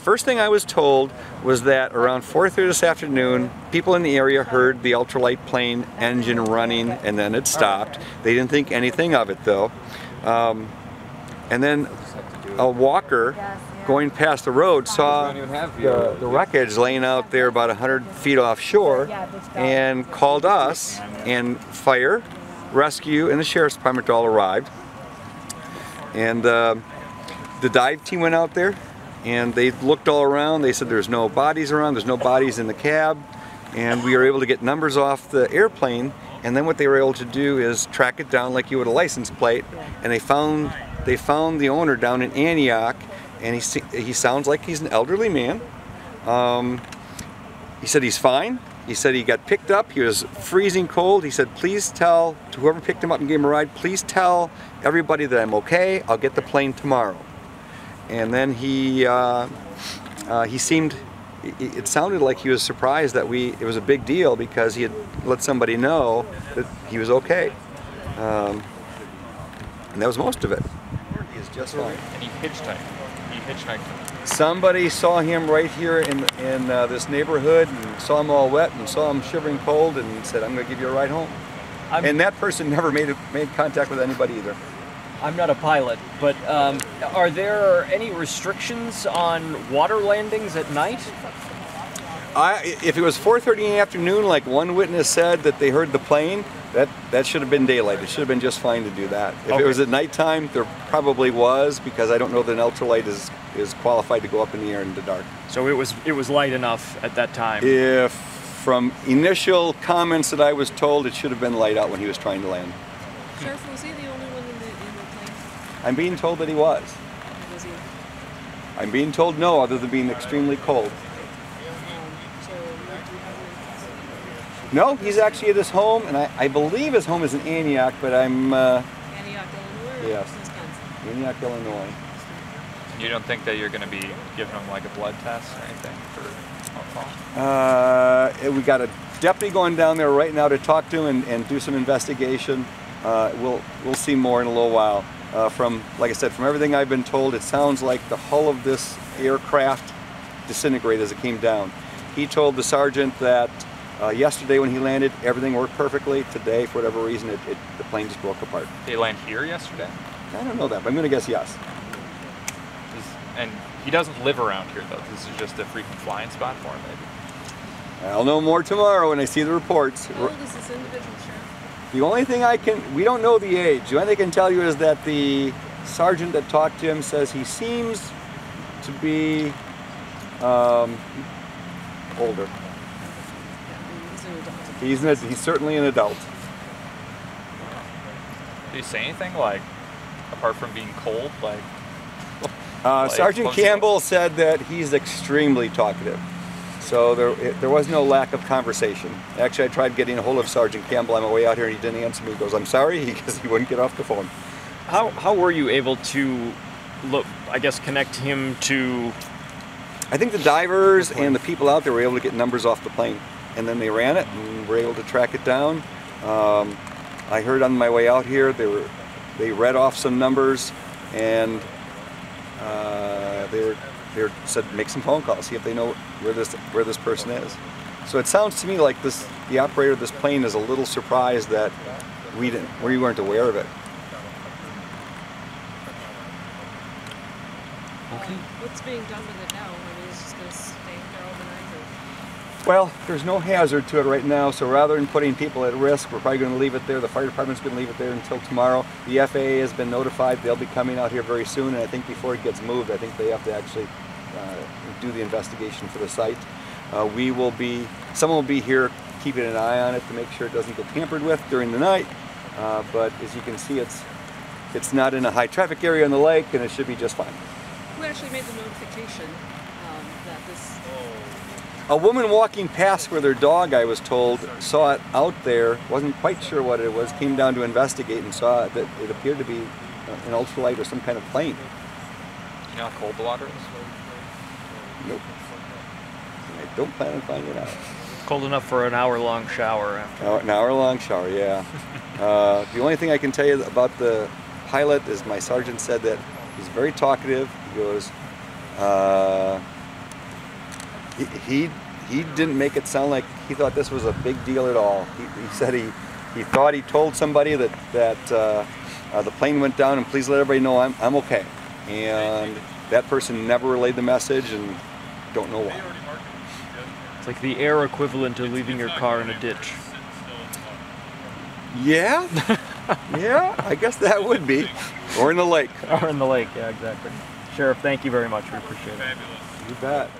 First thing I was told was that around 4:30 this afternoon, people in the area heard the ultralight plane engine running and then it stopped. They didn't think anything of it though. And then a walker going past the road saw the wreckage laying out there about 100 feet offshore and called us, and fire, rescue, and the sheriff's department all arrived. And the dive team went out there and they looked all around. They said there's no bodies around, there's no bodies in the cab, and we were able to get numbers off the airplane. And then what they were able to do is track it down like you would a license plate, and they found the owner down in Antioch, and he sounds like he's an elderly man. He said he's fine. He said he got picked up, he was freezing cold. He said, please tell to whoever picked him up and gave him a ride, please tell everybody that I'm okay, I'll get the plane tomorrow. And then he seemed, it sounded like he was surprised that it was a big deal because he had let somebody know that he was okay. And that was most of it. He is just fine. And he hitchhiked. Somebody saw him right here in this neighborhood and saw him all wet and saw him shivering cold and said, I'm going to give you a ride home. And that person never made contact with anybody either. I'm not a pilot, but are there any restrictions on water landings at night? If it was 4:30 in the afternoon, like one witness said that they heard the plane, that should have been daylight. It should have been just fine to do that. If it was at nighttime, there probably was, because I don't know that an ultralight is qualified to go up in the air in the dark. So it was light enough at that time? If from initial comments that I was told, it should have been light out when he was trying to land. Sheriff, was he the only one in the plane? I'm being told that he was. Was he? I'm being told no, other than being extremely cold. No, he's actually at his home, and I believe his home is in Antioch, but I'm... Antioch, Illinois? Yes. Wisconsin? Antioch, Illinois. You don't think that you're going to be giving him like a blood test or anything for alcohol? We got a deputy going down there right now to talk to him and do some investigation. We'll see more in a little while. Like I said, from everything I've been told, it sounds like the hull of this aircraft disintegrated as it came down. He told the sergeant that yesterday when he landed, everything worked perfectly. Today, for whatever reason, the plane just broke apart. Did he land here yesterday? I don't know that, but I'm going to guess yes. And he doesn't live around here, though. This is just a frequent flying spot for him, maybe. I'll know more tomorrow when I see the reports. How old is this individual, Sheriff? The only thing we don't know the age. The only thing I can tell you is that the sergeant that talked to him says he seems to be older. He's an adult. He's certainly an adult. Did he say anything, like, apart from being cold, like Sergeant Campbell said that he's extremely talkative. So there was no lack of conversation. Actually, I tried getting a hold of Sergeant Campbell on my way out here and he didn't answer me. He goes, I'm sorry, because he wouldn't get off the phone. How were you able to, connect him to... I think the divers and the people out there were able to get numbers off the plane. And then they ran it and were able to track it down. I heard on my way out here they read off some numbers, and they said make some phone calls, see if they know where this person is. So it sounds to me like the operator of this plane is a little surprised that we weren't aware of it. Okay. What's being done with it now? I mean, it's just going to stay there overnight? Or? Well, there's no hazard to it right now, so rather than putting people at risk, we're probably going to leave it there. The fire department's going to leave it there until tomorrow. The FAA has been notified. They'll be coming out here very soon, and I think before it gets moved, I think they have to actually do the investigation for the site. Someone will be here keeping an eye on it to make sure it doesn't get tampered with during the night. But as you can see, it's not in a high traffic area on the lake, and it should be just fine. Who actually made the notification that this... A woman walking past with her dog, I was told, saw it out there, wasn't quite sure what it was, came down to investigate and saw that it appeared to be an ultralight or some kind of plane. Do you know how cold the water is? Nope. I don't plan on finding out. Cold enough for an hour-long shower after. An hour-long shower, yeah. The only thing I can tell you about the pilot is my sergeant said that he's very talkative. He goes, he didn't make it sound like he thought this was a big deal at all. He said he thought he told somebody that the plane went down and please let everybody know I'm okay. And that person never relayed the message and don't know why. It's like the air equivalent to leaving your car in a ditch. Yeah, yeah, I guess that would be. Or in the lake. Or in the lake, yeah, exactly. Sheriff, thank you very much. We appreciate it. You bet.